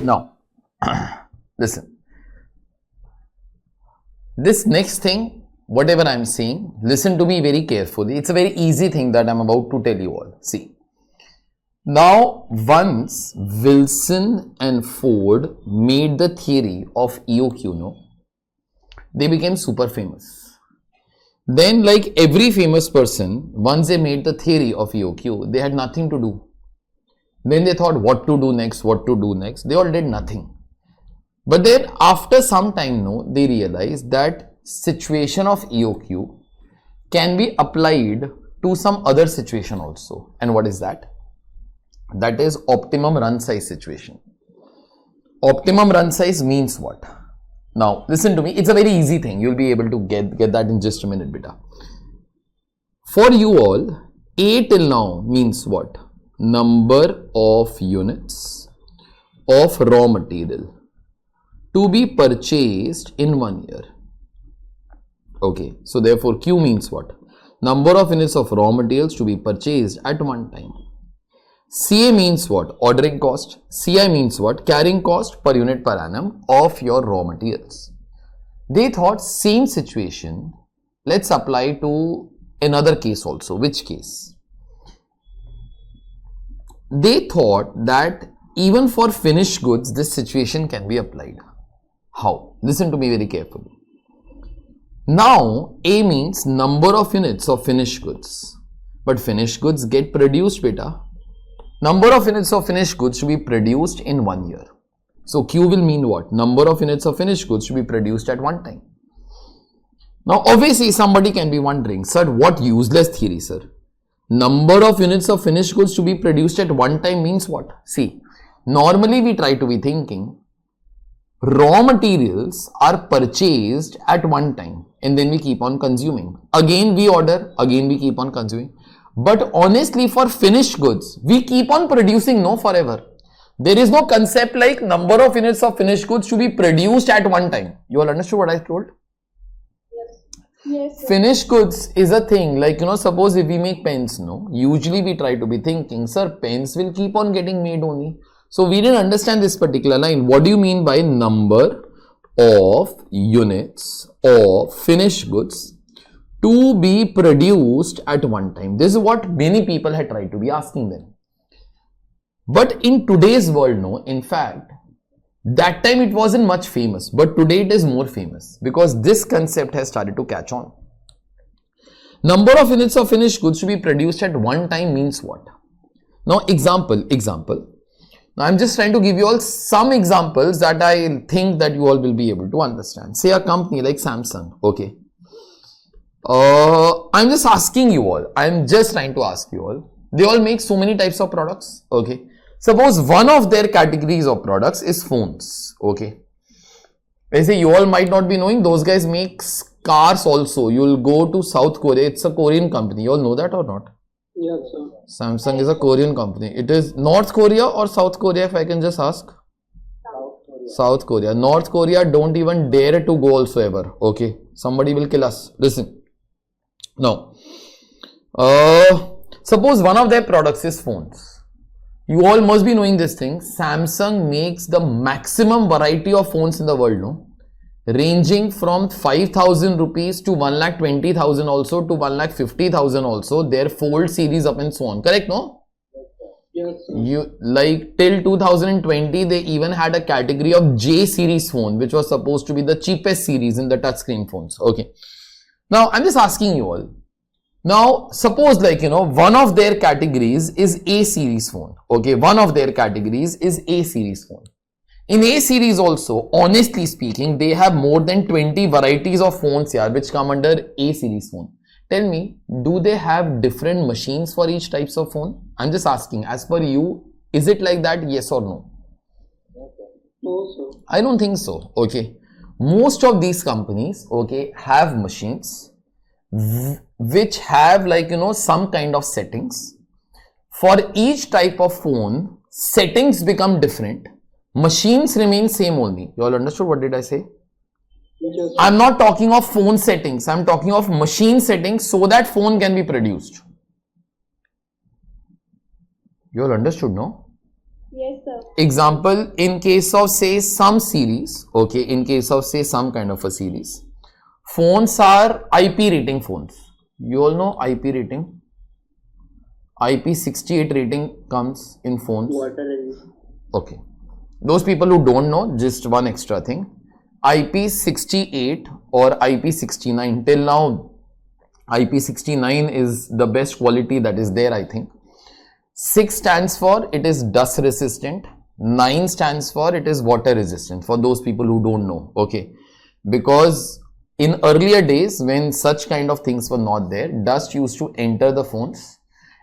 Now, listen. This next thing, whatever I am saying, listen to me very carefully. It's a very easy thing that I am about to tell you all. See. Now, once Wilson and Ford made the theory of EOQ, no, they became super famous. Then, like every famous person, once they made the theory of EOQ, they had nothing to do. Then they thought what to do next, what to do next. They all did nothing. But then after some time, no, they realized that situation of EOQ can be applied to some other situation also. And what is that? That is optimum run size situation. Optimum run size means what? Now listen to me, it's a very easy thing. You'll be able to get that in just a minute, beta. For you all, A till now means what? Number of units of raw material to be purchased in 1 year. Okay, so therefore Q means what? Number of units of raw materials to be purchased at one time. CA means what? Ordering cost. CI means what? Carrying cost per unit per annum of your raw materials. They thought same situation, let's apply to another case also. Which case? They thought that even for finished goods, this situation can be applied. How? Listen to me very carefully. Now, A means number of units of finished goods. But finished goods get produced, beta. Number of units of finished goods to be produced in 1 year. So Q will mean what? Number of units of finished goods to be produced at one time. Now obviously somebody can be wondering, sir, what useless theory, sir? Number of units of finished goods to be produced at one time means what? See, normally we try to be thinking raw materials are purchased at one time and then we keep on consuming. Again we order, again we keep on consuming. But honestly, for finished goods, we keep on producing, no, forever. There is no concept like number of units of finished goods to be produced at one time. You all understood what I told? Yes. Yes, sir. Finished goods is a thing like, suppose if we make pens, no, usually we try to be thinking, sir, pens will keep on getting made only. So we didn't understand this particular line. What do you mean by number of units of finished goods to be produced at one time? This is what many people had tried to be asking them. But in today's world, no, in fact, that time it wasn't much famous, but today it is more famous because this concept has started to catch on. Number of units of finished goods to be produced at one time means what? Now, example. Now, I'm just trying to give you all some examples that I think that you all will be able to understand. Say a company like Samsung, okay. I'm just asking you all, I'm just trying to ask you all, they all make so many types of products, okay. Suppose one of their categories of products is phones, okay. I say you all might not be knowing, those guys make cars also. You'll go to South Korea, it's a Korean company, you all know that or not? Yes, sir. Samsung is a Korean company. It is North Korea or South Korea, if I can just ask? South Korea. North Korea don't even dare to go also ever, okay. Somebody will kill us. Listen. Now, suppose one of their products is phones. You all must be knowing this thing. Samsung makes the maximum variety of phones in the world, no? Ranging from 5,000 rupees to 1,20,000 also to 1,50,000 also. Their Fold series up and so on. Correct, no? Yes, sir. You like till 2020 they even had a category of J series phone, which was supposed to be the cheapest series in the touchscreen phones. Okay. Now, I'm just asking you all. Now, suppose like, one of their categories is A series phone. Okay, one of their categories is A series phone. In A series also, honestly speaking, they have more than 20 varieties of phones here which come under A series phone. Tell me, do they have different machines for each types of phone? I'm just asking, as per you, is it like that? Yes or no? No, sir. I don't think so. Okay. Most of these companies, okay, have machines which have like, some kind of settings. For each type of phone, settings become different. Machines remain same only. You all understood what did I say? Yes, sir. I'm not talking of phone settings. I'm talking of machine settings so that phone can be produced. You all understood, no? Yes, sir. example, in case of say some series, okay, in case of say some kind of a series, phones are IP rating phones. You all know IP rating. IP68 rating comes in phones. Okay. Those people who don't know, just one extra thing. IP68 or IP69, till now IP69 is the best quality that is there, I think. 6 stands for it is dust resistant. 9 stands for it is water resistant, for those people who don't know. Okay. Because in earlier days, when such kind of things were not there, dust used to enter the phones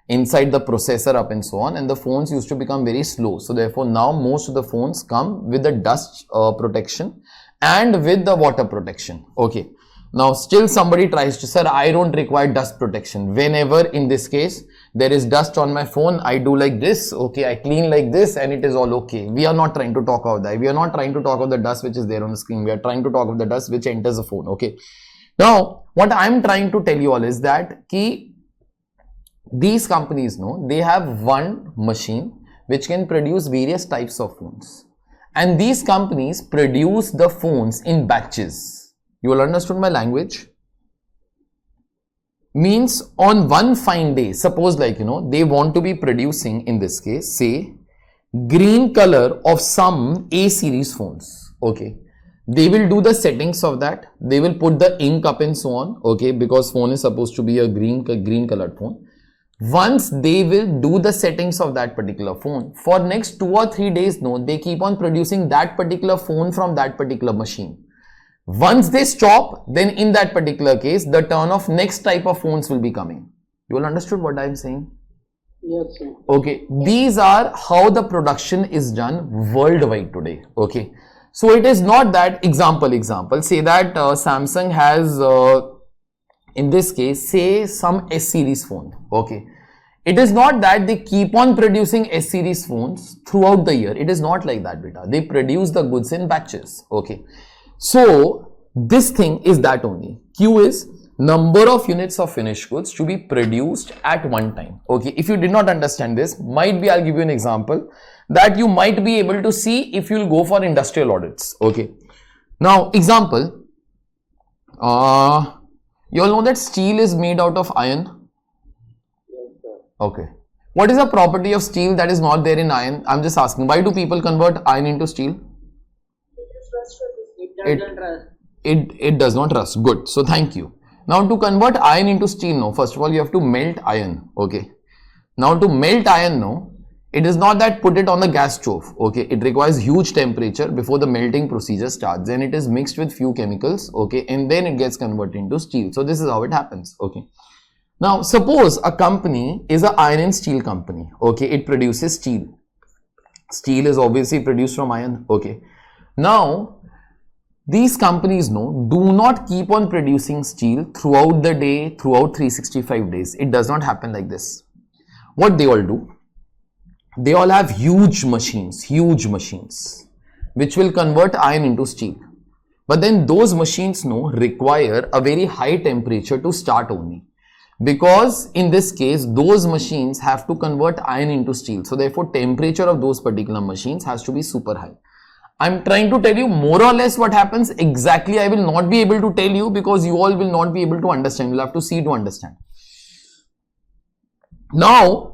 inside the processor up and so on, and the phones used to become very slow. So therefore now most of the phones come with the dust protection and with the water protection. Okay. Now still somebody tries to say, I don't require dust protection. Whenever in this case there is dust on my phone, I do like this. Okay, I clean like this and it is all okay. We are not trying to talk about that. We are not trying to talk about the dust which is there on the screen. We are trying to talk about the dust which enters the phone. Okay. Now what I am trying to tell you all is that these companies know they have one machine which can produce various types of phones, and these companies produce the phones in batches. You all understood my language? Means on one fine day, suppose like they want to be producing, in this case say green color of some A series phones. Okay, they will do the settings of that, they will put the ink up and so on. Okay, because phone is supposed to be a green colored phone. Once they will do the settings of that particular phone, for next 2 or 3 days, they keep on producing that particular phone from that particular machine. Once they stop, then in that particular case, the turn of next type of phones will be coming. You all understood what I am saying? Yes, sir. Okay, these are how the production is done worldwide today. Okay, so it is not that, example, say that Samsung has in this case, say some S series phone. Okay, it is not that they keep on producing S series phones throughout the year. It is not like that, beta. They produce the goods in batches. Okay, so this thing is that only. Q is number of units of finished goods to be produced at one time. Okay, if you did not understand this, might be I'll give you an example that you might be able to see if you'll go for industrial audits. Okay, now example, you all know that steel is made out of iron. Okay. What is the property of steel that is not there in iron? I'm just asking. Why do people convert iron into steel? It does not rust. Good. So thank you. Now to convert iron into steel, first of all you have to melt iron. Okay. Now to melt iron, it is not that put it on the gas stove. Okay, it requires huge temperature before the melting procedure starts. Then it is mixed with few chemicals. Okay, and then it gets converted into steel. So this is how it happens. Okay. Now suppose a company is an iron and steel company. Okay, it produces steel. Steel is obviously produced from iron. Okay. Now these companies do not keep on producing steel throughout the day, throughout 365 days. It does not happen like this. What they all do? They all have huge machines, which will convert iron into steel. But then those machines require a very high temperature to start only. Because in this case, those machines have to convert iron into steel. So therefore, temperature of those particular machines has to be super high. I'm trying to tell you more or less what happens exactly. I will not be able to tell you because you all will not be able to understand. You'll have to see to understand. Now,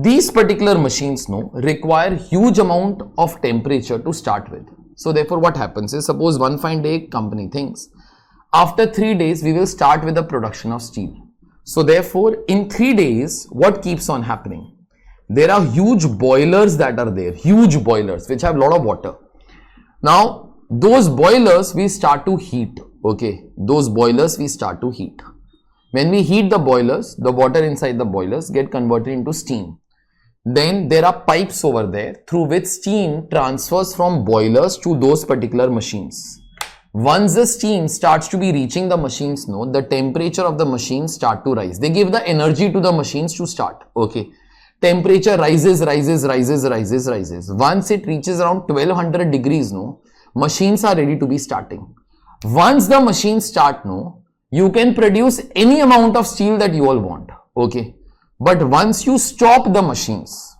these particular machines require huge amount of temperature to start with. So therefore what happens is, suppose one fine day company thinks after 3 days we will start with the production of steel. So therefore in 3 days what keeps on happening? There are huge boilers that are there, huge boilers which have a lot of water. Now those boilers we start to heat. Okay, those boilers we start to heat. When we heat the boilers, the water inside the boilers get converted into steam. Then there are pipes over there through which steam transfers from boilers to those particular machines. Once the steam starts to be reaching the machines, the temperature of the machines start to rise. They give the energy to the machines to start. Okay, temperature rises. Once it reaches around 1200 degrees, machines are ready to be starting. Once the machines start, you can produce any amount of steel that you all want. Okay, but once you stop the machines,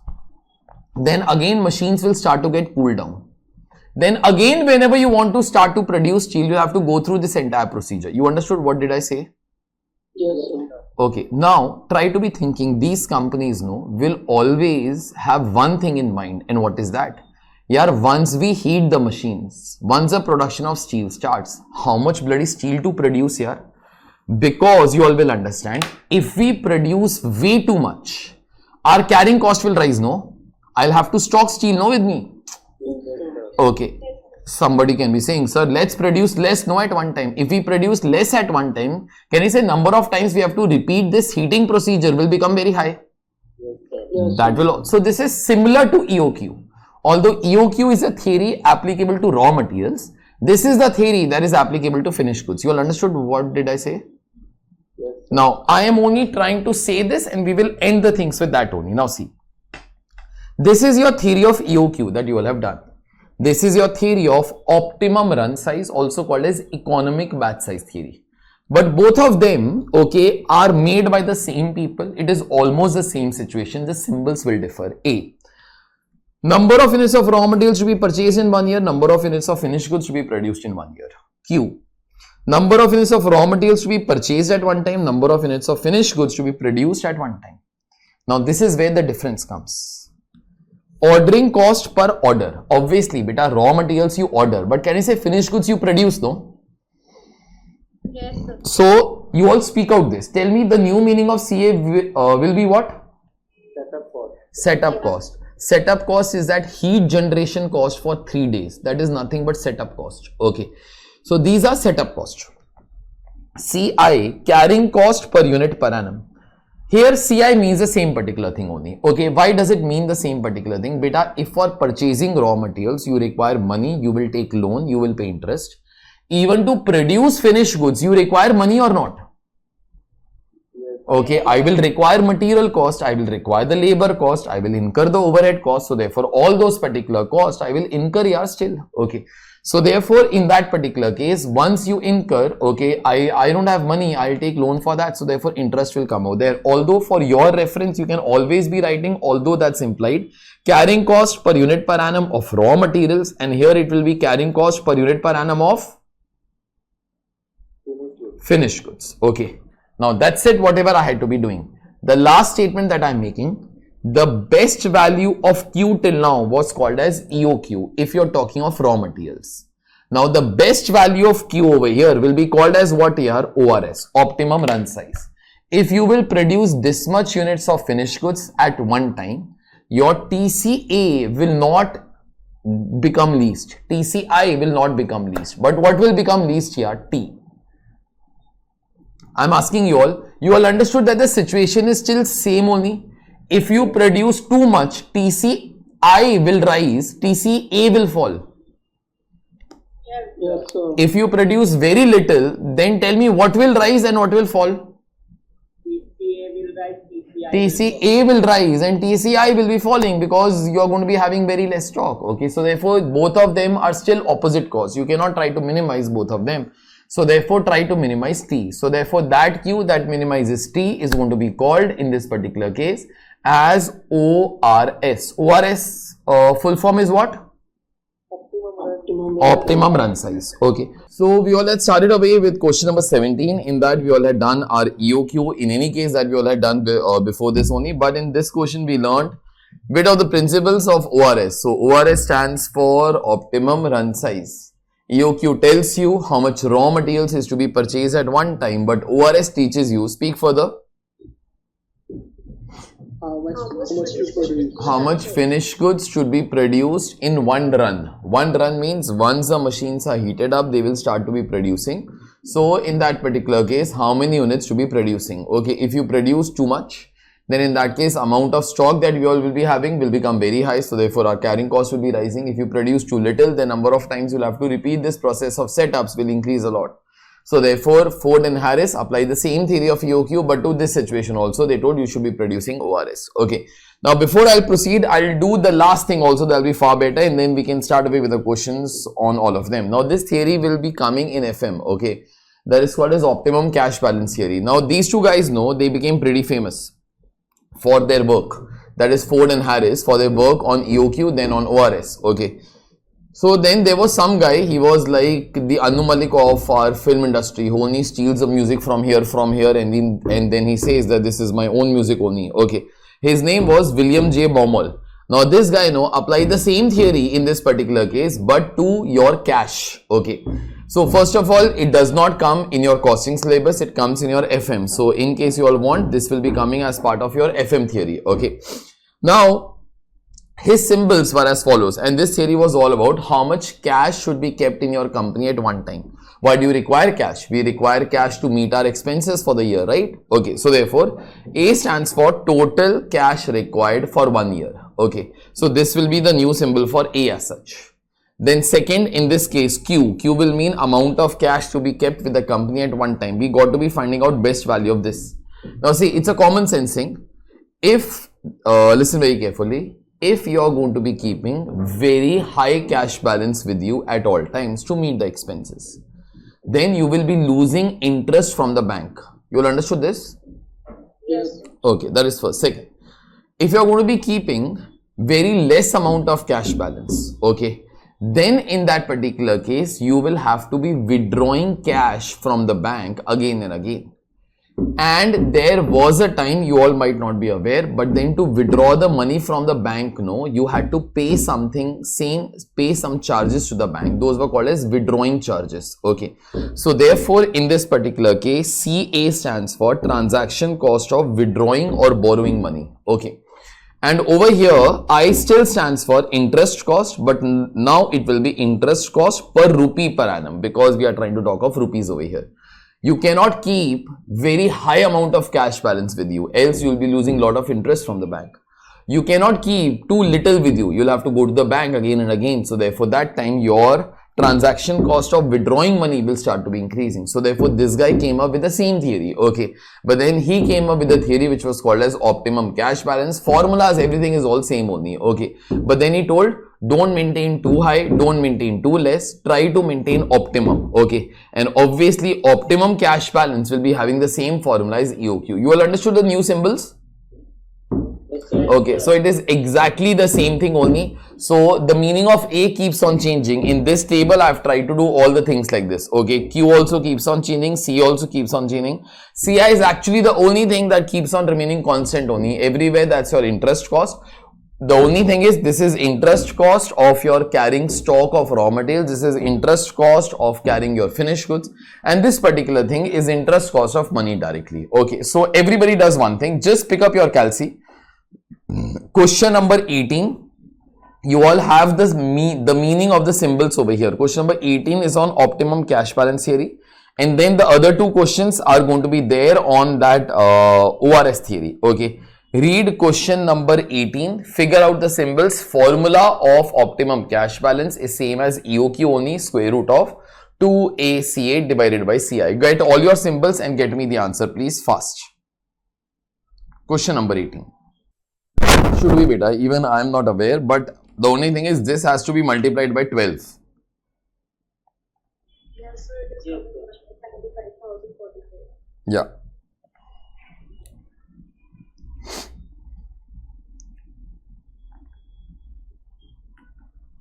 then again machines will start to get cooled down. Then again, whenever you want to start to produce steel, you have to go through this entire procedure. You understood what did I say? Yes, sir. Okay, now try to be thinking these companies will always have one thing in mind, and what is that? Yeah, once we heat the machines, once the production of steel starts, how much bloody steel to produce here? Because you all will understand, if we produce way too much, our carrying cost will rise, no? I'll have to stock steel, no, with me? Okay, somebody can be saying, sir, let's produce less, no, at one time. If we produce less at one time, can you say number of times we have to repeat this heating procedure will become very high? Yes, That will also, this is similar to EOQ. Although EOQ is a theory applicable to raw materials, this is the theory that is applicable to finished goods. You all understood what did I say? yes. Now, I am only trying to say this and we will end the things with that only. Now see, this is your theory of EOQ that you all have done. This is your theory of optimum run size, also called as economic batch size theory. But both of them, okay, are made by the same people. It is almost the same situation. The symbols will differ. A, number of units of raw materials to be purchased in 1 year. Number of units of finished goods to be produced in 1 year. Q, number of units of raw materials to be purchased at one time. Number of units of finished goods to be produced at one time. Now, this is where the difference comes. Ordering cost per order. Obviously, beta, raw materials you order, but can you say finished goods you produce, no? Yes, sir. So, you all speak out this. Tell me the new meaning of CA will be what? Setup cost. Setup cost. Setup cost is that heat generation cost for 3 days. That is nothing but setup cost. Okay. So, these are setup cost. CI, carrying cost per unit per annum. Here CI means the same particular thing only. Okay, why does it mean the same particular thing? Beta, if for purchasing raw materials you require money, you will take loan, you will pay interest. Even to produce finished goods, you require money or not? Okay, I will require material cost, I will require the labor cost, I will incur the overhead cost. So therefore, all those particular costs I will incur here still. Okay. So therefore, in that particular case, once you incur, okay, I don't have money, I'll take loan for that. So therefore, interest will come out there. Although for your reference, you can always be writing, although that's implied, carrying cost per unit per annum of raw materials. And here it will be carrying cost per unit per annum of finished goods. Okay. Now that's it, whatever I had to be doing. The last statement that I'm making, the best value of Q till now was called as EOQ if you're talking of raw materials. Now the best value of Q over here will be called as what here? ORS, optimum run size. If you will produce this much units of finished goods at one time, your TCA will not become least. TCI will not become least. But what will become least here? T. I'm asking you all understood that the situation is still same only. If you produce too much, TCI will rise, TCA will fall. Yes, sir. If you produce very little, then tell me what will rise and what will fall? TCA will rise, TCA will rise and TCI will be falling because you are going to be having very less stock. Okay, so therefore both of them are still opposite cause. You cannot try to minimize both of them. So therefore try to minimize T. So therefore that Q that minimizes T is going to be called in this particular case as ORS. ORS full form is what? Optimum run size. Okay. So we all had started away with question number 17. In that we all had done our EOQ. In any case that we all had done before this only. But in this question we learned bit of the principles of ORS. So ORS stands for optimum run size. EOQ tells you how much raw materials is to be purchased at one time. But ORS teaches you, speak further. How much finished goods should be produced in one run. One run means once the machines are heated up, they will start to be producing. So in that particular case, how many units to be producing? Okay, if you produce too much, then in that case, amount of stock that we all will be having will become very high. So therefore, our carrying cost will be rising. If you produce too little, the number of times you'll have to repeat this process of setups will increase a lot. So therefore, Ford and Harris apply the same theory of EOQ, but to this situation also, they told you should be producing ORS. Okay. Now, before I'll proceed, I'll do the last thing also. That'll be far better, and then we can start away with the questions on all of them. Now, this theory will be coming in FM. Okay. That is called as optimum cash balance theory. Now, these two guys know they became pretty famous for their work. that is Ford and Harris, for their work on EOQ, then on ORS. Okay. So then there was some guy, he was like the Anu Malik of our film industry, who only steals the music from here, and then he says that this is my own music only. Okay. His name was William J. Baumol. Now this guy applied the same theory in this particular case, but to your cash. Okay. So first of all, it does not come in your costing syllabus, it comes in your FM. So in case you all want, this will be coming as part of your FM theory. Okay. Now, his symbols were as follows, and this theory was all about how much cash should be kept in your company at one time. Why do you require cash? We require cash to meet our expenses for the year, right? Okay, so therefore, A stands for total cash required for 1 year. Okay, so this will be the new symbol for A as such. Then second, in this case, Q will mean amount of cash to be kept with the company at one time. We got to be finding out best value of this. Now see, it's a common sense thing. If, listen very carefully, if you are going to be keeping very high cash balance with you at all times to meet the expenses, then you will be losing interest from the bank. You all understood this? Yes. Okay, that is first. Second, if you are going to be keeping very less amount of cash balance, okay, then in that particular case, you will have to be withdrawing cash from the bank again and again. And there was a time, you all might not be aware, but then to withdraw the money from the bank, you had to pay something, pay some charges to the bank. Those were called as withdrawing charges. Okay. So therefore, in this particular case, CA stands for transaction cost of withdrawing or borrowing money. Okay. And over here, I still stands for interest cost, but now it will be interest cost per rupee per annum, because we are trying to talk of rupees over here. You cannot keep very high amount of cash balance with you, else you will be losing lot of interest from the bank. You cannot keep too little with you. You'll have to go to the bank again and again. So therefore, that time your transaction cost of withdrawing money will start to be increasing. So therefore, this guy came up with the same theory. Okay. But then he came up with a theory which was called as optimum cash balance. Formulas, everything is all same only. Okay. But then he told, don't maintain too high, don't maintain too less, try to maintain optimum. Okay. And obviously, optimum cash balance will be having the same formula as EOQ. You all understood the new symbols? Okay, so it is exactly the same thing only. So the meaning of A keeps on changing. In this table, I've tried to do all the things like this. Okay, Q also keeps on changing, C also keeps on changing. CI is actually the only thing that keeps on remaining constant only. Everywhere, that's your interest cost. The only thing is, this is interest cost of your carrying stock of raw materials. This is interest cost of carrying your finished goods. And this particular thing is interest cost of money directly. Okay, so everybody does one thing. Just pick up your calci. Question number 18. You all have this the meaning of the symbols over here. Question number 18 is on optimum cash balance theory. And then the other two questions are going to be there on that ORS theory. Okay. Read question number 18, figure out the symbols. Formula of optimum cash balance is same as EOQ only, square root of 2ACA divided by CI. Get all your symbols and get me the answer, please, fast. Question number 18. Should be beta, even I am not aware, but the only thing is this has to be multiplied by 12. Yes, sir. It is 75,044. Yeah.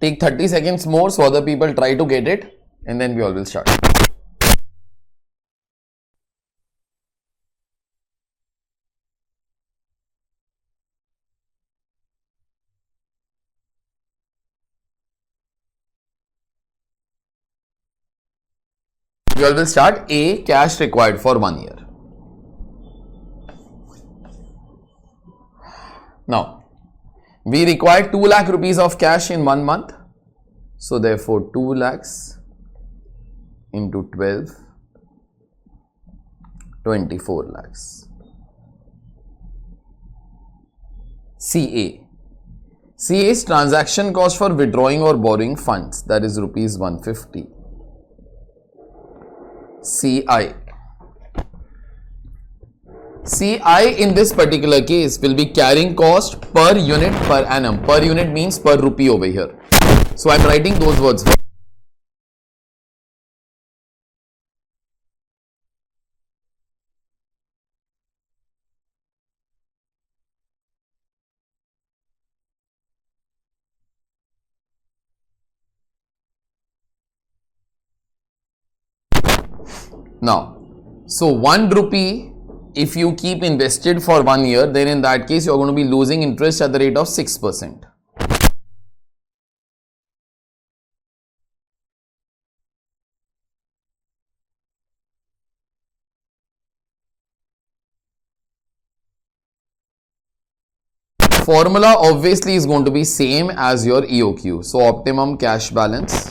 Take 30 seconds more so other people try to get it, and then we all will start. We all will start. A, cash required for 1 year. Now, we require 2 lakh rupees of cash in 1 month. So therefore, 2 lakhs into 12, 24 lakhs. CA. CA is transaction cost for withdrawing or borrowing funds, that is rupees 150. CI. CI in this particular case will be carrying cost per unit per annum. Per unit means per rupee over here. So I am writing those words. Now, so 1 rupee, if you keep invested for 1 year, then in that case, you're going to be losing interest at the rate of 6%. Formula obviously is going to be same as your EOQ. So optimum cash balance.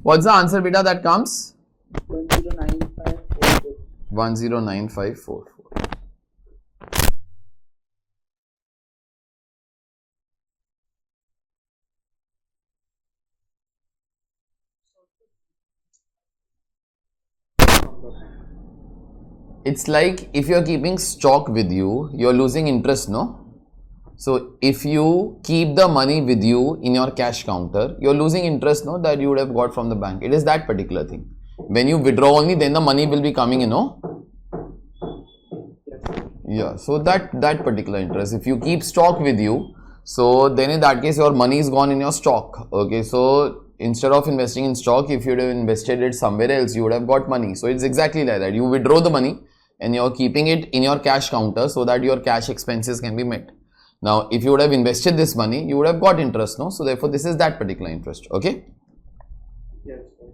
What's the answer, beta, that comes? 109544. 109544. It's like if you're keeping stock with you, you're losing interest, no? So if you keep the money with you in your cash counter, you're losing interest, no, that you would have got from the bank. It is that particular thing. When you withdraw only, then the money will be coming, you know. Yeah, so that particular interest, if you keep stock with you, so then in that case your money is gone in your stock. Okay, so instead of investing in stock, if you would have invested it somewhere else, you would have got money. So it's exactly like that. You withdraw the money and you're keeping it in your cash counter so that your cash expenses can be met. Now, if you would have invested this money, you would have got interest, no? So therefore, this is that particular interest. Okay. Yes, sir.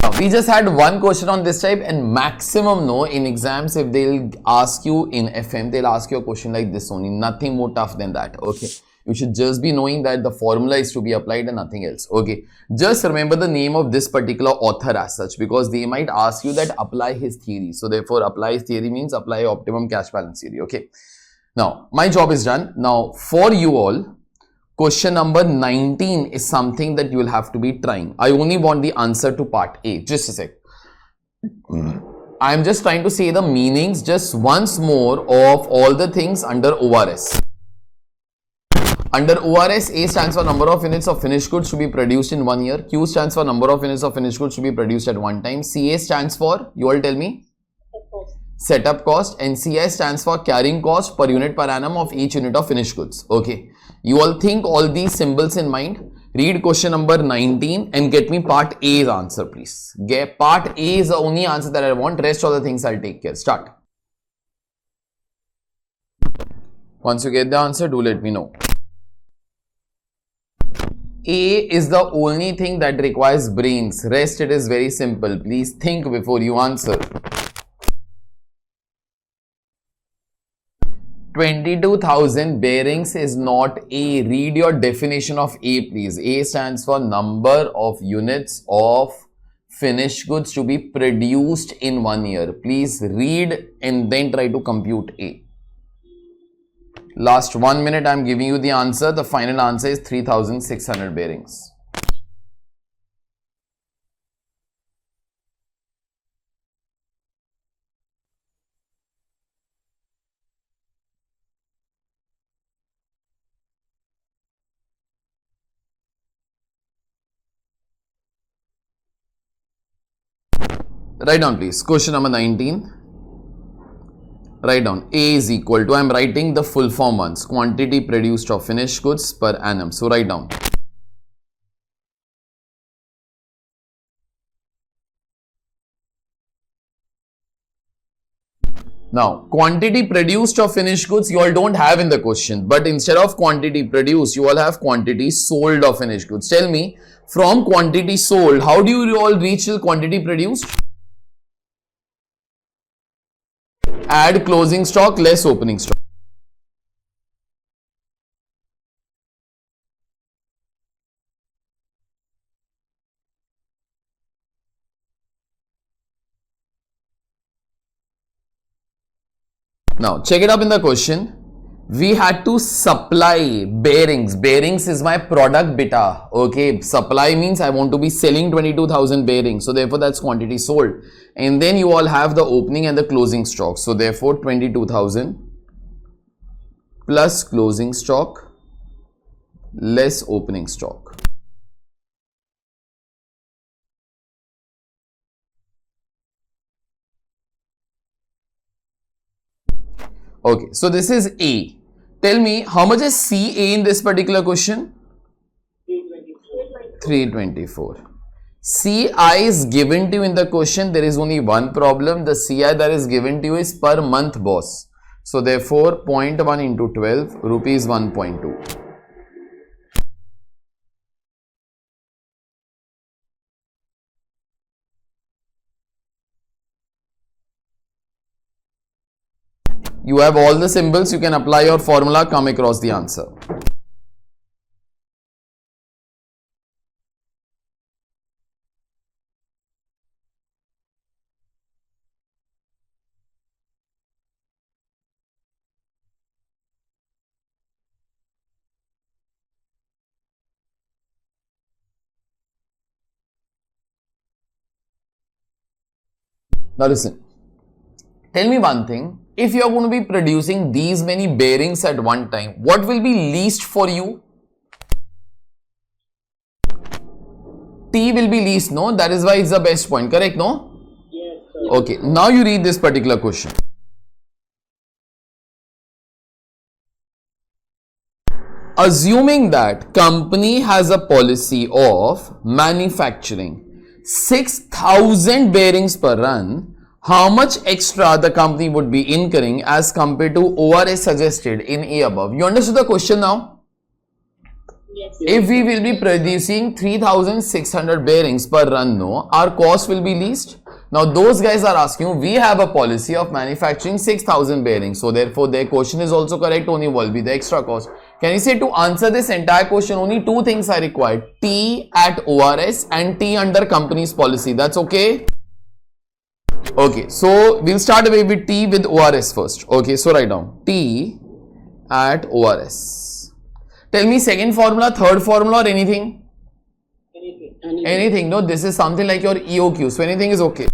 Now, we just had one question on this type, and maximum, no, in exams, if they'll ask you in FM, they'll ask you a question like this only, nothing more tough than that. Okay. You should just be knowing that the formula is to be applied and nothing else. Okay. Just remember the name of this particular author as such, because they might ask you that apply his theory. So therefore, apply his theory means apply optimum cash balance theory. Okay. Now, my job is done. Now, for you all, question number 19 is something that you will have to be trying. I only want the answer to part A. Just a sec. I am just trying to say the meanings just once more of all the things under ORS. Under ORS, A stands for number of units of finished goods to be produced in 1 year. Q stands for number of units of finished goods to be produced at one time. CA stands for, you all tell me? Setup cost. And CI stands for carrying cost per unit per annum of each unit of finished goods. Okay. You all think all these symbols in mind. Read question number 19 and get me part A's answer, please. Get part A is the only answer that I want. Rest of the things I'll take care. Start. Once you get the answer, do let me know. A is the only thing that requires brains. Rest, it is very simple. Please think before you answer. 22,000 bearings is not A. Read your definition of A, please. A stands for number of units of finished goods to be produced in 1 year. Please read and then try to compute A. Last 1 minute, I am giving you the answer. The final answer is 3,600 bearings. Write down, please. Question number 19. Write down A is equal to, I am writing the full form once, quantity produced of finished goods per annum. So write down. Now, quantity produced of finished goods you all don't have in the question, but instead of quantity produced, you all have quantity sold of finished goods. Tell me, from quantity sold, how do you all reach till quantity produced? Add closing stock less opening stock. Now check it up in the question. we had to supply bearings. Bearings is my product beta. Okay, supply means I want to be selling 22,000 bearings. So therefore that's quantity sold. And then you all have the opening and the closing stock. So therefore 22,000 plus closing stock less opening stock. Okay, so this is A. Tell me how much is CA in this particular question? 324. CI is given to you in the question. There is only one problem. The CI that is given to you is per month, boss. So therefore 0.1 into 12 rupees 1.2. You have all the symbols. You can apply your formula, come across the answer. Now listen, tell me one thing. If you are going to be producing these many bearings at one time, what will be least for you? T will be least, no? That is why it's the best point, correct, no? Yes, sir. Okay, now you read this particular question. Assuming that company has a policy of manufacturing 6,000 bearings per run, how much extra the company would be incurring as compared to ORS suggested in A above? You understood the question now? Yes. If we will be producing 3,600 bearings per run, no, our cost will be least. Now those guys are asking, we have a policy of manufacturing 6,000 bearings. So therefore their question is also correct, only will be the extra cost. Can you say to answer this entire question, only two things are required. T at ORS and T under company's policy. That's okay? Okay, so we'll start away with T with ORS first. Okay, so write down T at ORS. Tell me second formula, third formula or anything? Anything. No, this is something like your EOQ. So anything is okay.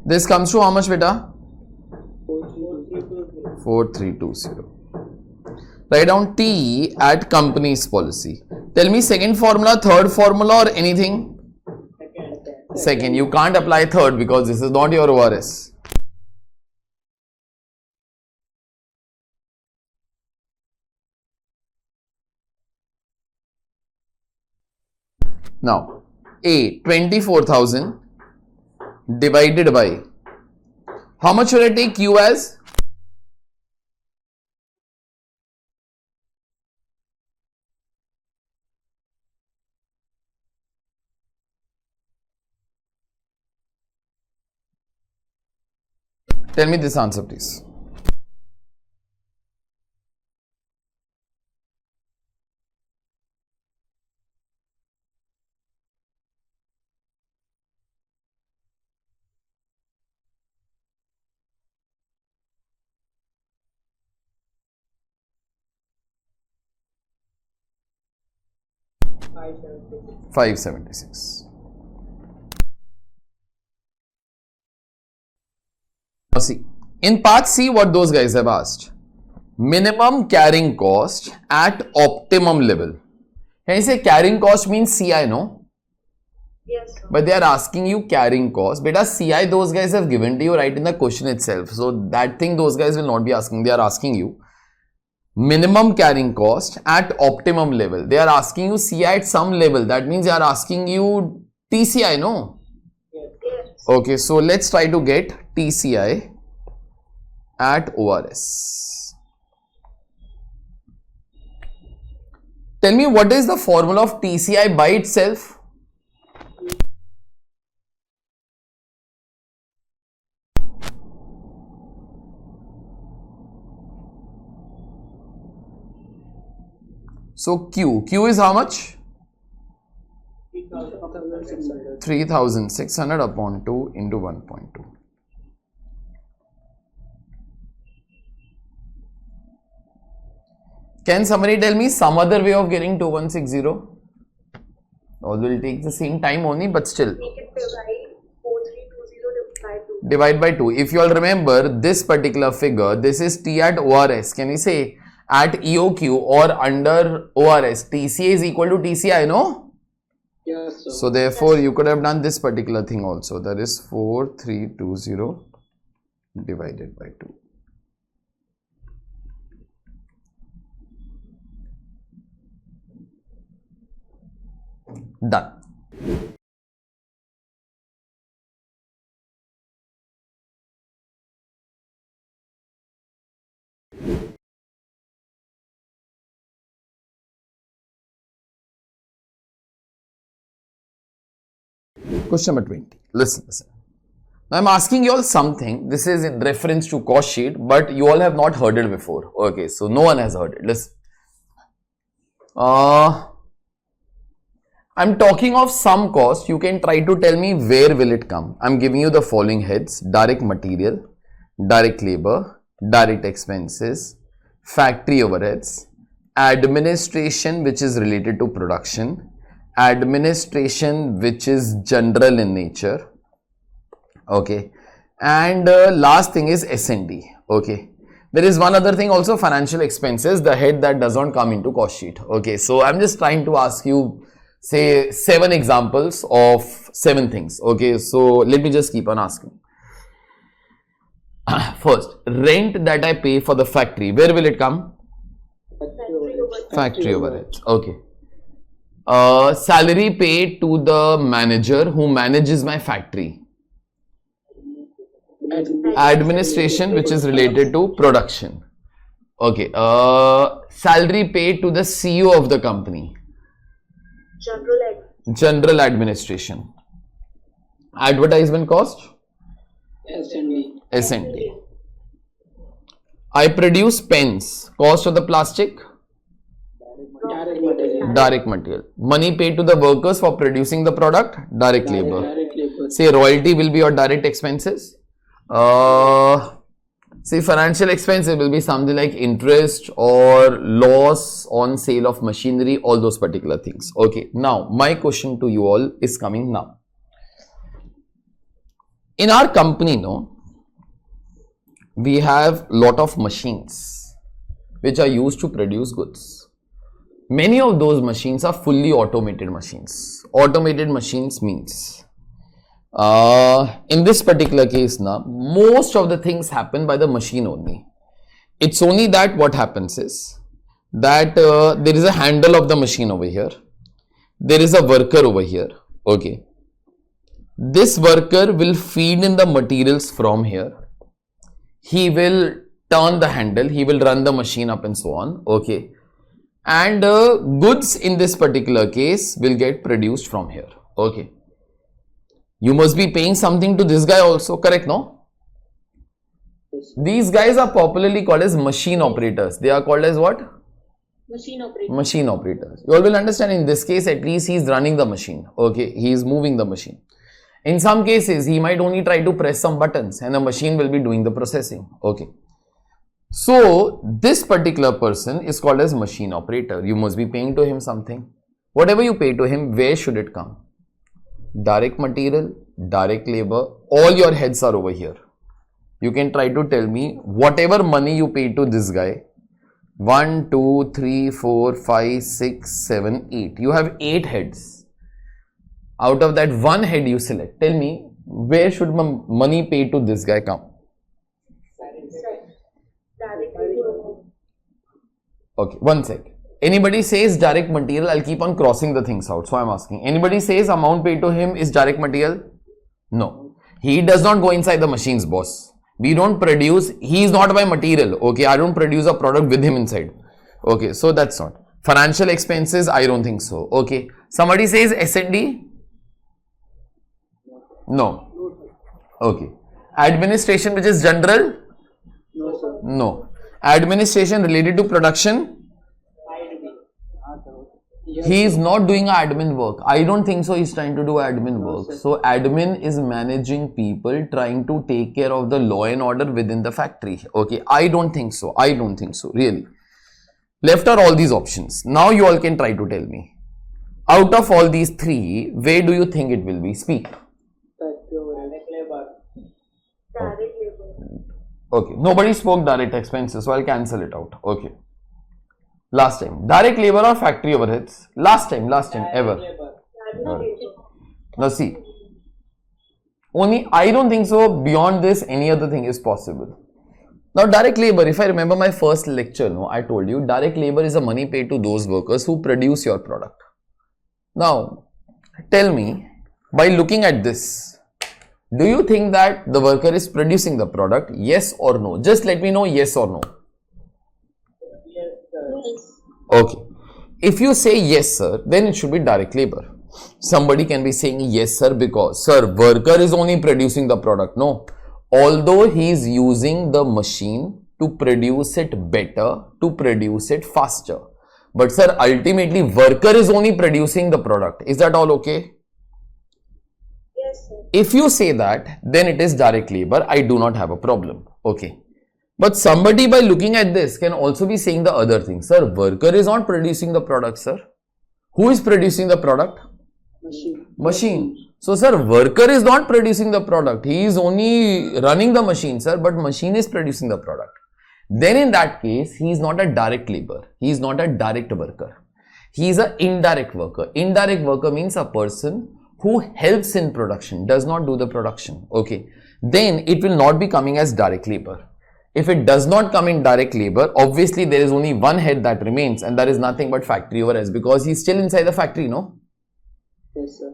This comes to how much, beta? 4320. Write down T at company's policy. Tell me second formula, third formula or anything? Second. You can't apply third because this is not your ORS. Now, A 24,000 divided by how much should I take Q as? Tell me this answer, please. $576. Now see, in part C, what those guys have asked, minimum carrying cost at optimum level. Can you say carrying cost means CI, no? Yes, sir. But they are asking you carrying cost. Beta, CI those guys have given to you right in the question itself. So that thing those guys will not be asking. They are asking you minimum carrying cost at optimum level. They are asking you CI at some level. That means they are asking you TCI, no? Yes. Okay, so let's try to get TCI at ORS. Tell me what is the formula of TCI by itself? So Q is how much? 3600 upon 2 into 1.2. Can somebody tell me some other way of getting 2160? All will take the same time only, but still. Make it divide 4320 Divide by 2. If you all remember this particular figure, this is T at ORS. Can we say at EOQ or under ORS, TCA is equal to TCI, no? Yes, sir. So therefore, you could have done this particular thing also. That is 4320 divided by 2. Done. Question number 20. Listen. Now I'm asking you all something. This is in reference to cost sheet, but you all have not heard it before. Okay, so no one has heard it. Listen. I'm talking of some cost. You can try to tell me where will it come. I'm giving you the following heads: direct material, direct labor, direct expenses, factory overheads, administration which is related to production, administration which is general in nature, okay, and last thing is S&D. Okay, there is one other thing also, financial expenses, the head that does not come into cost sheet. Okay, so I'm just trying to ask you, say 7 examples of 7 things. Okay, so let me just keep on asking. First, rent that I pay for the factory, where will it come? Factory overheads. Okay. Salary paid to the manager who manages my factory. Administration which is related to production. Okay. Salary paid to the CEO of the company. General administration. Advertisement cost? S&D. S&D. I produce pens. Cost of the plastic? Direct material. Direct material. Money paid to the workers for producing the product? Direct labor. Direct labor. Say royalty will be your direct expenses. Say financial expenses will be something like interest or loss on sale of machinery, all those particular things. Okay, now my question to you all is coming now. In our company, no, we have lot of machines which are used to produce goods. Many of those machines are fully automated machines. Automated machines means in this particular case now, most of the things happen by the machine only. It's only that what happens is that there is a handle of the machine over here. There is a worker over here. Okay. This worker will feed in the materials from here. He will turn the handle. He will run the machine up and so on. Okay. And goods in this particular case will get produced from here. Okay. You must be paying something to this guy also, correct, no? These guys are popularly called as machine operators. They are called as what? Machine operator. Machine operators. You all will understand, in this case at least he is running the machine. Okay, he is moving the machine. In some cases he might only try to press some buttons and the machine will be doing the processing. Okay. So this particular person is called as machine operator. You must be paying to him something. Whatever you pay to him, where should it come? Direct material, direct labor, all your heads are over here. You can try to tell me whatever money you pay to this guy. 1, 2, 3, 4, 5, 6, 7, 8. You have 8 heads. Out of that one head you select. Tell me where should money paid to this guy come? Okay, one sec. Anybody says direct material, I'll keep on crossing the things out. So I'm asking, anybody says amount paid to him is direct material? No. He does not go inside the machines, boss. We don't produce, he is not my material. Okay, I don't produce a product with him inside. Okay, so that's not. Financial expenses, I don't think so. Okay, somebody says S&D? No. Okay. Administration, which is general? No, sir. No. Administration related to production? Yes, He is not doing admin work. I don't think so he's trying to do admin work. So admin is managing people, trying to take care of the law and order within the factory. Okay, I don't think so. I don't think so, really. Left are all these options. Now you all can try to tell me. Out of all these three, where do you think it will be? Speak. Direct labor. Okay, nobody spoke direct expenses, so I'll cancel it out. Okay. Last time, direct labor or factory overheads? Last time, ever. Direct labor. Now see, only I don't think so. Beyond this, any other thing is possible. Now, direct labor, if I remember my first lecture, no, I told you direct labor is the money paid to those workers who produce your product. Now, tell me, by looking at this, do you think that the worker is producing the product? Yes or no? Just let me know yes or no. Yes. Okay. If you say yes, sir, then it should be direct labor. Somebody can be saying yes, sir, because, sir, worker is only producing the product. No. Although he is using the machine to produce it better, to produce it faster. But, sir, ultimately, worker is only producing the product. Is that all okay? Yes, sir. If you say that, then it is direct labor. I do not have a problem. Okay. But somebody by looking at this can also be saying the other thing. Sir, worker is not producing the product, sir. Who is producing the product? Machine. So, sir, worker is not producing the product. He is only running the machine, sir, but machine is producing the product. Then in that case, he is not a direct labor. He is not a direct worker. He is an indirect worker. Indirect worker means a person who helps in production, does not do the production. Okay. Then it will not be coming as direct labor. If it does not come in direct labor, obviously there is only one head that remains, and that is nothing but factory overheads, because he is still inside the factory, no? Yes, sir.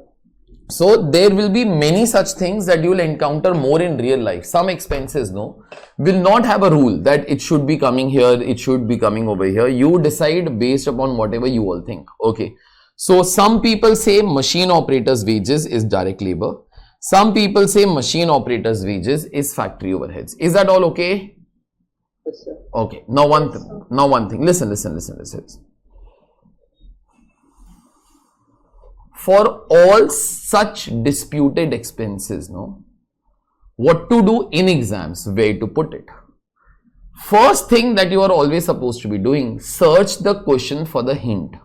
So there will be many such things that you will encounter more in real life. Some expenses, no, will not have a rule that it should be coming here, it should be coming over here. You decide based upon whatever you all think. Okay. So some people say machine operators' wages is direct labor. Some people say machine operators' wages is factory overheads. Is that all okay? Yes, sir. Okay. Now one thing. Listen. For all such disputed expenses, no, what to do in exams, where to put it. First thing that you are always supposed to be doing, search the question for the hint.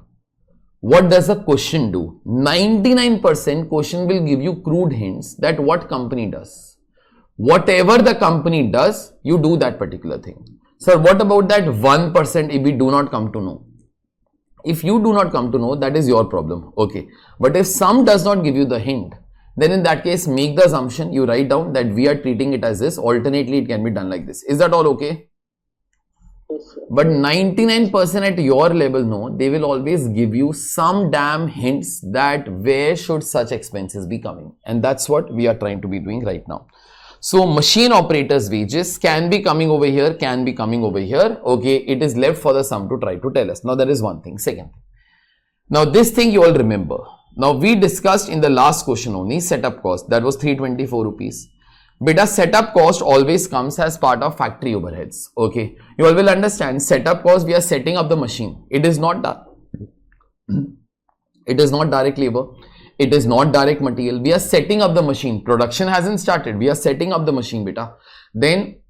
What does a question do? 99% question will give you crude hints that what company does. Whatever the company does, you do that particular thing. Sir, what about that 1% if we do not come to know? If you do not come to know, that is your problem. Okay. But if some does not give you the hint, then in that case, make the assumption, you write down that we are treating it as this. Alternately, it can be done like this. Is that all okay? Yes, sir. But 99% at your level, no, they will always give you some damn hints that where should such expenses be coming. And that's what we are trying to be doing right now. So machine operators' wages can be coming over here, can be coming over here. Okay, it is left for the sum to try to tell us. Now that is one thing. Second, now this thing you all remember. Now we discussed in the last question only setup cost, that was 324 rupees. Beta, setup cost always comes as part of factory overheads. Okay, you all will understand setup cost, we are setting up the machine. It is not direct labor. It is not direct material. We are setting up the machine. Production hasn't started. We are setting up the machine, beta. Then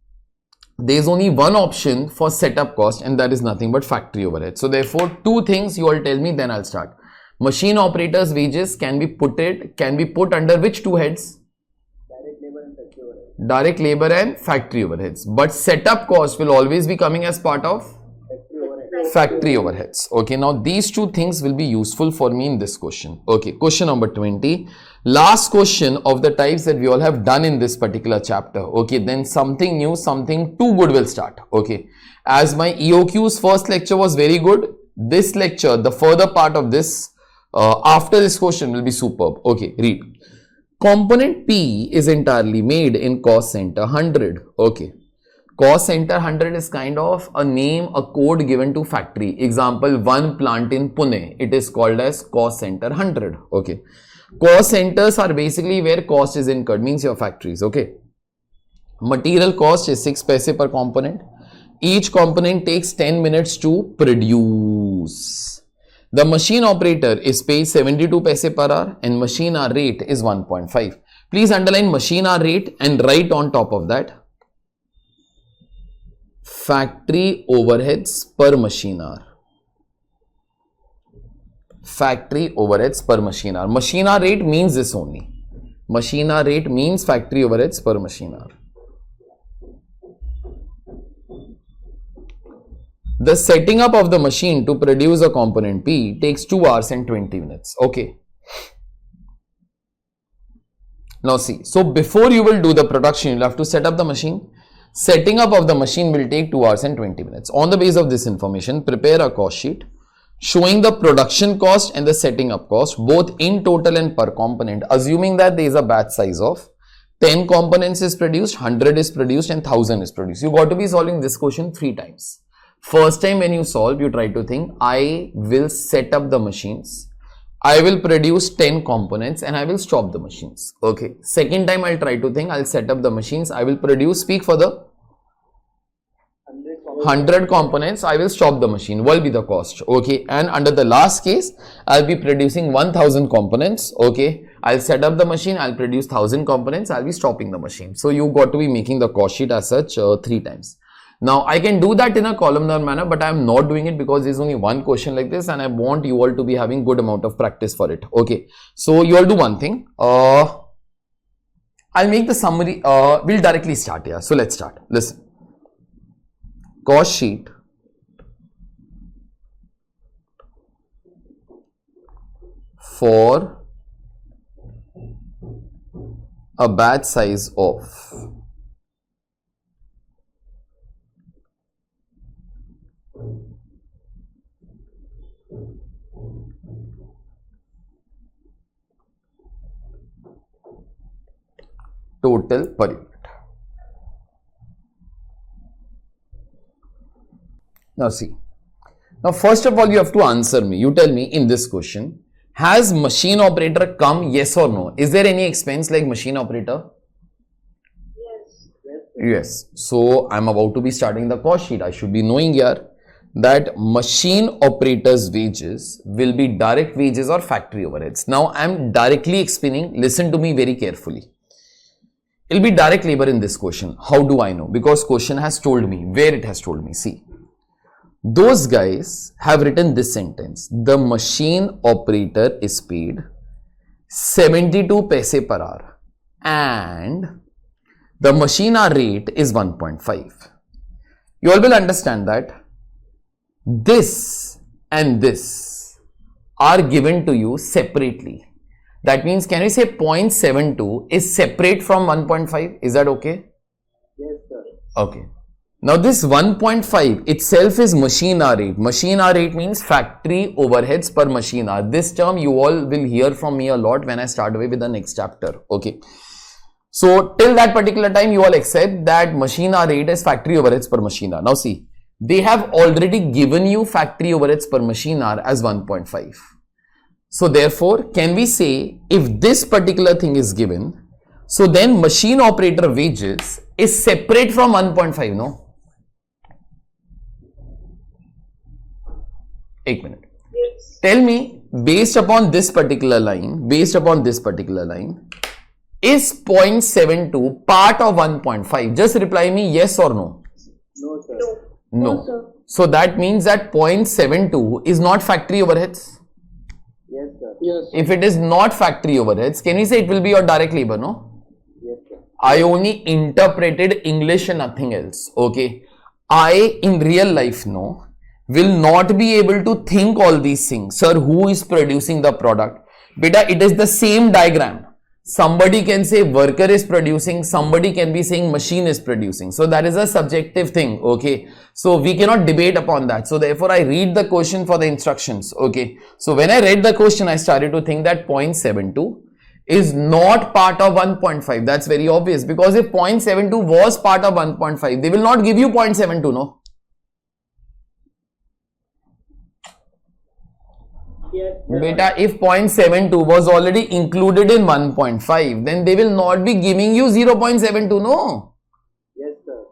there is only one option for setup cost, and that is nothing but factory overhead. So therefore, two things you all tell me, then I'll start. Machine operators' wages can be put under which two heads? Direct labor and factory overheads. But setup cost will always be coming as part of factory overheads. Okay, now these two things will be useful for me in this question. Okay, question number 20. Last question of the types that we all have done in this particular chapter. Okay, then something new, something too good will start. Okay, as my EOQ's first lecture was very good, this lecture, the further part of this, after this question will be superb. Okay, read. Component P is entirely made in cost center 100. Okay. Cost center 100 is kind of a name, a code given to factory. Example, one plant in Pune. It is called as cost center 100. Okay. Cost centers are basically where cost is incurred, means your factories. Okay. Material cost is 6 paise per component. Each component takes 10 minutes to produce. The machine operator is paid 72 paise per hour and machine hour rate is 1.5. Please underline machine hour rate and write on top of that factory overheads per machine hour. Factory overheads per machine hour. Machine hour rate means this only. Machine hour rate means factory overheads per machine hour. The setting up of the machine to produce a component P takes 2 hours and 20 minutes. Okay. Now see, so before you will do the production, you'll have to set up the machine. Setting up of the machine will take 2 hours and 20 minutes. On the basis of this information, prepare a cost sheet showing the production cost and the setting up cost both in total and per component, assuming that there is a batch size of 10 components is produced, 100 is produced and 1000 is produced. You got to be solving this question 3 times. First time when you solve, you try to think, I will set up the machines, I will produce 10 components and I will stop the machines. Okay. Second time I'll try to think, I'll set up the machines, I will produce, speak for the 100 components, I will stop the machine. What will be the cost? Okay. And under the last case, I'll be producing 1000 components. Okay. I'll set up the machine, I'll produce 1000 components, I'll be stopping the machine. So you got to be making the cost sheet as such 3 times. Now I can do that in a columnar manner, but I am not doing it because there is only one question like this and I want you all to be having good amount of practice for it. Okay. So you all do one thing. I'll make the summary. We'll directly start here. So let's start. Listen. Cost sheet for a batch size of total per unit. Now see, now first of all you have to answer me. You tell me in this question, has machine operator come, yes or no? Is there any expense like machine operator? Yes. Yes. So I'm about to be starting the cost sheet. I should be knowing here that machine operator's wages will be direct wages or factory overheads. Now I'm directly explaining, listen to me very carefully. It will be direct labor in this question. How do I know? Because question has told me, where it has told me. See, those guys have written this sentence. The machine operator is paid 72 paise per hour and the machine hour rate is 1.5. You all will understand that this and this are given to you separately. That means, can we say 0.72 is separate from 1.5? Is that okay? Yes, sir. Okay. Now this 1.5 itself is machine hour rate. Machine hour rate means factory overheads per machine hour. This term you all will hear from me a lot when I start away with the next chapter. Okay. So till that particular time you all accept that machine hour rate is factory overheads per machine hour. Now see, they have already given you factory overheads per machine hour as 1.5. So therefore, can we say if this particular thing is given, so then machine operator wages is separate from 1.5, no? 1 minute. Yes. Tell me, based upon this particular line, is 0.72 part of 1.5? Just reply me yes or no. No, sir. No. No. No, sir. So that means that 0.72 is not factory overheads. Yes, sir. Yes. If it is not factory overheads, can we say it will be your direct labor, no? Yes, sir. I only interpreted English and nothing else. Okay. I in real life, no, will not be able to think all these things. Sir, who is producing the product? Beta, it is the same diagram. Somebody can say worker is producing, somebody can be saying machine is producing. So that is a subjective thing. Okay. So we cannot debate upon that. So therefore I read the question for the instructions. Okay. So when I read the question, I started to think that 0.72 is not part of 1.5. That's very obvious, because if 0.72 was part of 1.5, they will not give you 0.72, no? Yes, Beta, if 0.72 was already included in 1.5, then they will not be giving you 0.72, no? yes, sir.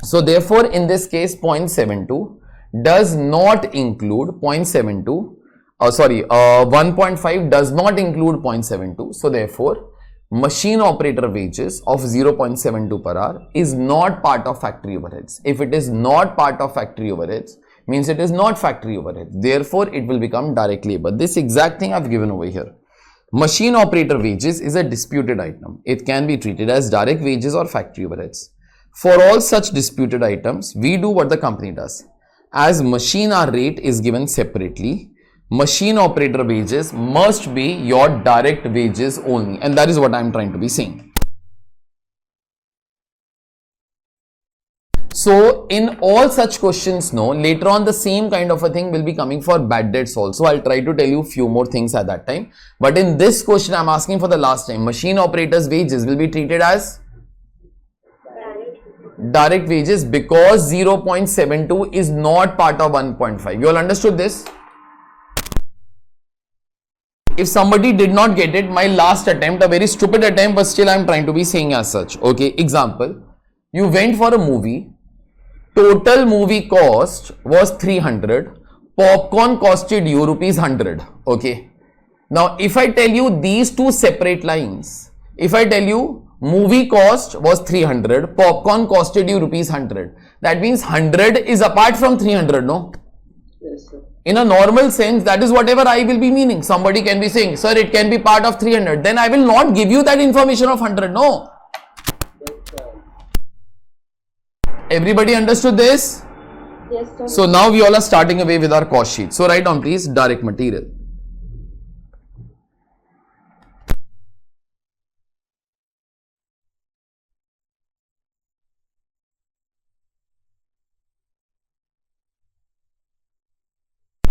So therefore, in this case, 0.72 does not include 0.72. 1.5 does not include 0.72. So therefore, machine operator wages of 0.72 per hour is not part of factory overheads. If it is not part of factory overheads, means it is not factory overhead. Therefore, it will become direct labor. This exact thing I've given over here. Machine operator wages is a disputed item. It can be treated as direct wages or factory overheads. For all such disputed items, we do what the company does. As machine hour rate is given separately, machine operator wages must be your direct wages only, and that is what I am trying to be saying. So in all such questions, no, later on the same kind of a thing will be coming for bad debts also. I'll try to tell you few more things at that time. But in this question, I'm asking for the last time, machine operators wages will be treated as direct wages because 0.72 is not part of 1.5. You all understood this? If somebody did not get it, my last attempt, a very stupid attempt, but still I'm trying to be saying as such. Okay, example, you went for a movie. Total movie cost was 300. Popcorn costed you rupees 100. Okay. Now, if I tell you these two separate lines, if I tell you movie cost was 300, popcorn costed you rupees 100, that means 100 is apart from 300, no? Yes, sir. In a normal sense, that is whatever I will be meaning. Somebody can be saying, sir, it can be part of 300. Then I will not give you that information of 100, no? Yes, sir. Everybody understood this? Yes, sir. So now we all are starting away with our cost sheet. So write down please direct material.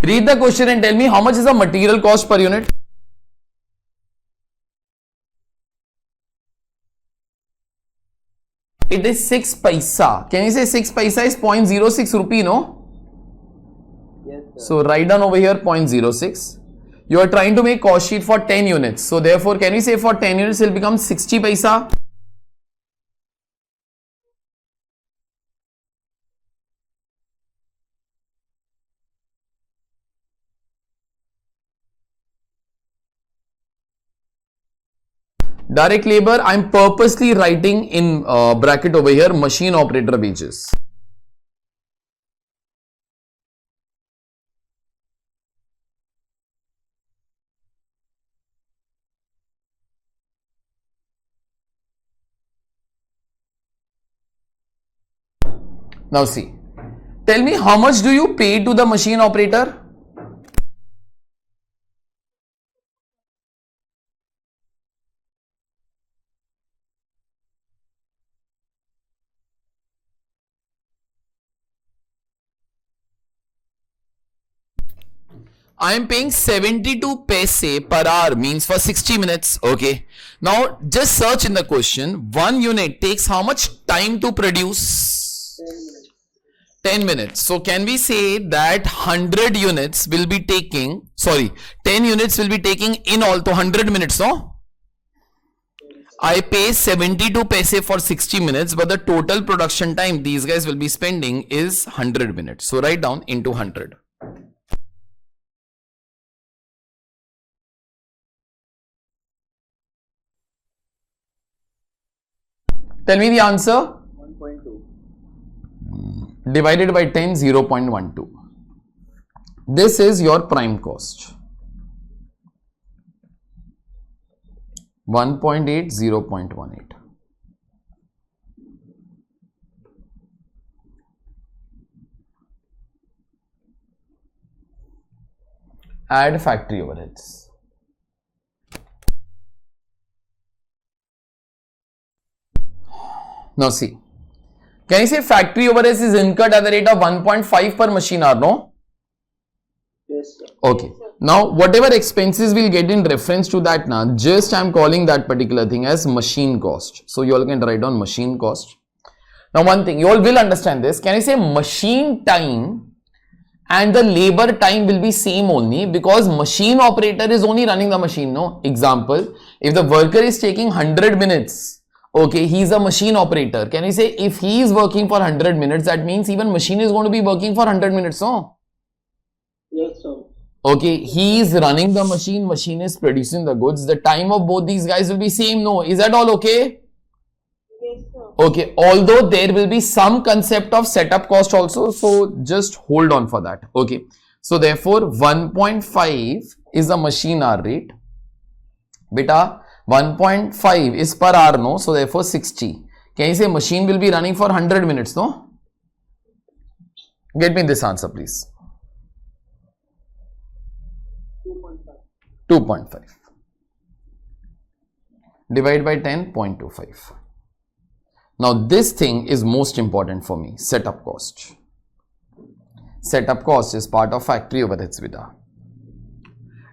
Read the question and tell me how much is the material cost per unit. It is 6 paisa. Can you say 6 paisa is 0.06 rupee, no? Yes, sir. So write down over here 0.06. You are trying to make cost sheet for 10 units. So therefore, can we say for 10 units it will become 60 paisa? Direct labor, I am purposely writing in bracket over here machine operator wages. Now see, tell me how much do you pay to the machine operator? I am paying 72 paise per hour, means for 60 minutes. Okay. Now just search in the question, one unit takes how much time to produce? 10 minutes. 10 minutes. So can we say that 100 units will be taking, 10 units will be taking in all to 100 minutes, no? I pay 72 paise for 60 minutes, but the total production time these guys will be spending is 100 minutes. So write down into 100. Tell me the answer. 1.2. Divided by 10, 0.12. This is your prime cost. 1.8, 0.18. Add factory overheads. Now see, can you say factory overheads is incurred at the rate of 1.5 per machine hour, no? Yes, sir. Okay. Now, whatever expenses we'll get in reference to that now, just I'm calling that particular thing as machine cost. So, you all can write down machine cost. Now, one thing, you all will understand this. Can I say machine time and the labor time will be same only because machine operator is only running the machine, no? Example, if the worker is taking 100 minutes, okay, he is a machine operator. Can I say if he is working for 100 minutes, that means even machine is going to be working for 100 minutes, no? Yes, sir. Okay, he is running the machine, machine is producing the goods. The time of both these guys will be same, no? Is that all okay? Yes, sir. Okay, although there will be some concept of setup cost also, so just hold on for that. Okay, so therefore 1.5 is the machine hour rate. Beta, 1.5 is per hour, no? So therefore 60. Can you say machine will be running for 100 minutes, no? Get me this answer, please. 2.5. Divide by 10, 0.25. Now this thing is most important for me, setup cost. Setup cost is part of factory overheads, beta.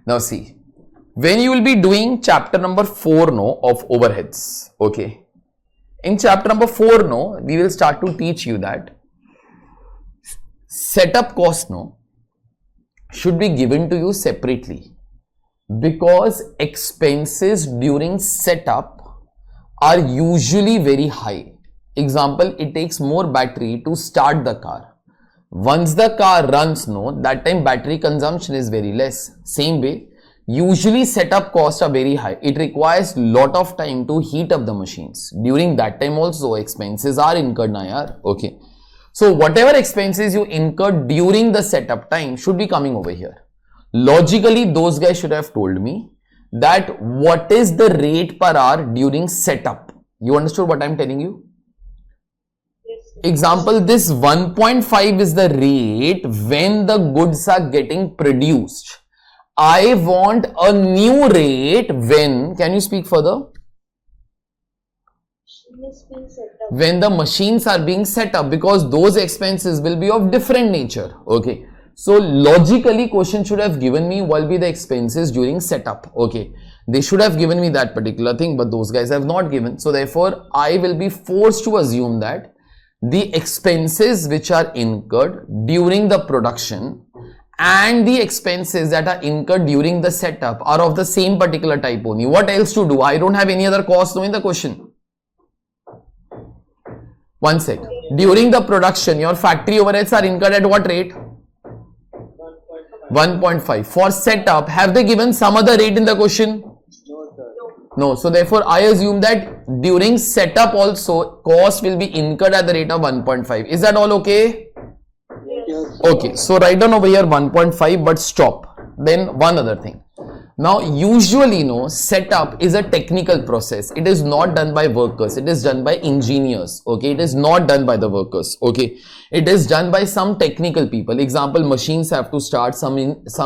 Now see, when you will be doing chapter number 4 no of overheads, okay, in chapter number 4 no, we will start to teach you that setup cost no should be given to you separately because expenses during setup are usually very high. Example, it takes more battery to start the car. Once the car runs no, that time battery consumption is very less. Same way, usually setup costs are very high. It requires lot of time to heat up the machines. During that time also expenses are incurred na yaar. Okay. So whatever expenses you incur during the setup time should be coming over here. Logically, those guys should have told me that what is the rate per hour during setup. You understood what I'm telling you? Yes, sir. Example, this 1.5 is the rate when the goods are getting produced. I want a new rate when, can you speak further? Machine is being set up. When the machines are being set up, because those expenses will be of different nature. Okay. So logically question should have given me what will be the expenses during setup. Okay. They should have given me that particular thing, but those guys have not given. So therefore I will be forced to assume that the expenses which are incurred during the production and the expenses that are incurred during the setup are of the same particular type only. What else to do? I don't have any other cost in the question. One sec. During the production, your factory overheads are incurred at what rate? 1.5. For setup, have they given some other rate in the question? No, sir. No. So therefore, I assume that during setup also, cost will be incurred at the rate of 1.5. Is that all okay? Yes, sir. Okay. So write down over here 1.5, but stop. Then one other thing. Now, usually, no, setup is a technical process. It is not done by workers. It is done by engineers. Okay. It is not done by the workers. Okay. It is done by some technical people. Example, machines have to start. Some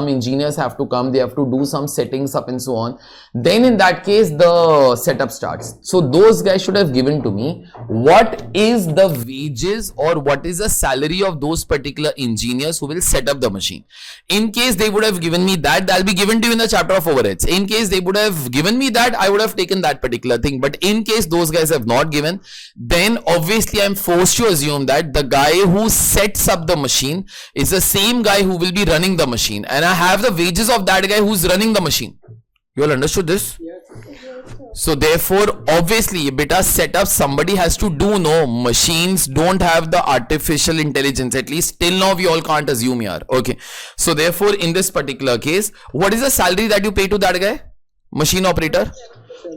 engineers have to come. They have to do some settings up and so on. Then in that case, the setup starts. So those guys should have given to me what is the wages or what is the salary of those particular engineers who will set up the machine. In case they would have given me that, that'll be given to you in the chapter of overheads. In case they would have given me that, I would have taken that particular thing. But in case those guys have not given, then obviously I'm forced to assume that the guy who sets up the machine is the same guy who will be running the machine, and I have the wages of that guy who's running the machine. You all understood this? Yes, sir. Yes, sir. So therefore, obviously, beta setup somebody has to do. No, machines don't have the artificial intelligence. At least till now, we all can't assume here. Okay. So therefore, in this particular case, what is the salary that you pay to that guy? Machine operator?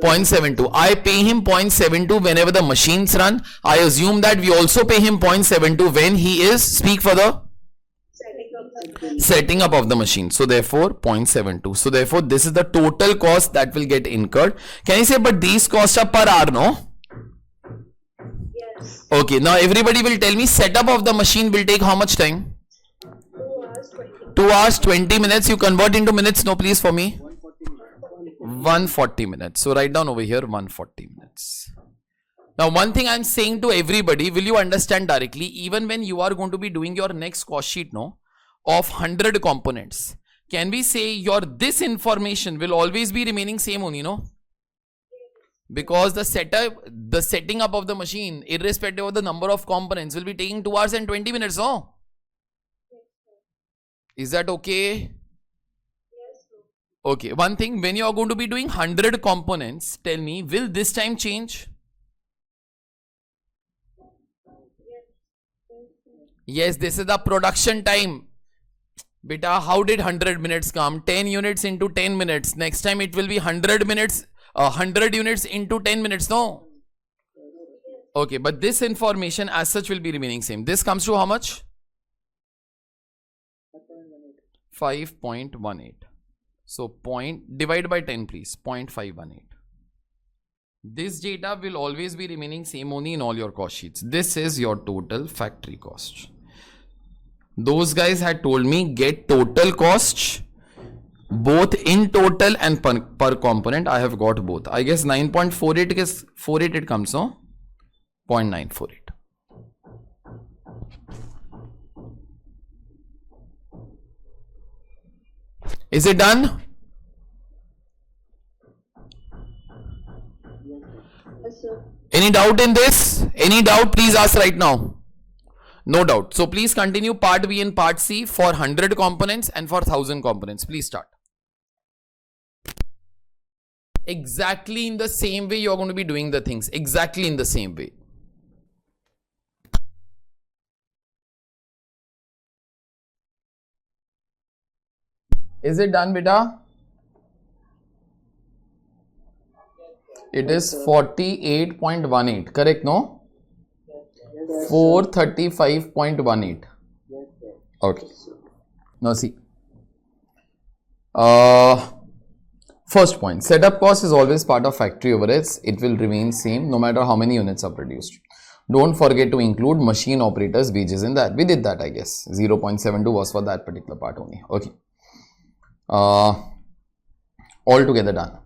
0.72. I pay him 0.72 whenever the machines run. I assume that we also pay him 0.72 when he is, speak further, Setting up the setting up of the machine. So therefore 0.72. So therefore this is the total cost that will get incurred. Can you say, but these costs are per hour, no? Yes. Okay, now everybody will tell me setup of the machine will take how much time? 2 hours 20. 2 hours 20 minutes. You convert into minutes, no, please, for me. 140 minutes. So write down over here 140 minutes. Now one thing I'm saying to everybody, will you understand directly, even when you are going to be doing your next cost sheet, no, of 100 components, can we say your this information will always be remaining same only, no? Because the setting up of the machine, irrespective of the number of components, will be taking 2 hours and 20 minutes, no? Is that okay? Yes, sir. Okay, one thing, when you are going to be doing 100 components, tell me, will this time change? Yes, this is the production time. Beta, how did 100 minutes come? 10 units into 10 minutes. Next time it will be 100 minutes, 100 units into 10 minutes, no? Okay, but this information as such will be remaining same. This comes to how much? 5.18. So divide by 10 please, 0.518. This data will always be remaining same only in all your cost sheets. This is your total factory cost. Those guys had told me get total cost both in total and per component. I have got both. I guess 9.48 it comes, no? 0.948. Is it done? Yes, sir. Any doubt in this? Any doubt? Please ask right now. No doubt. So please continue part B and part C for 100 components and for 1000 components. Please start. Exactly in the same way you are going to be doing the things. Exactly in the same way. Is it done, beta? It is 48.18. Correct, no? 435.18. Okay. Now see. First point. Setup cost is always part of factory overheads. It will remain same no matter how many units are produced. Don't forget to include machine operators' wages in that. We did that, I guess. 0.72 was for that particular part only. Okay. All together done.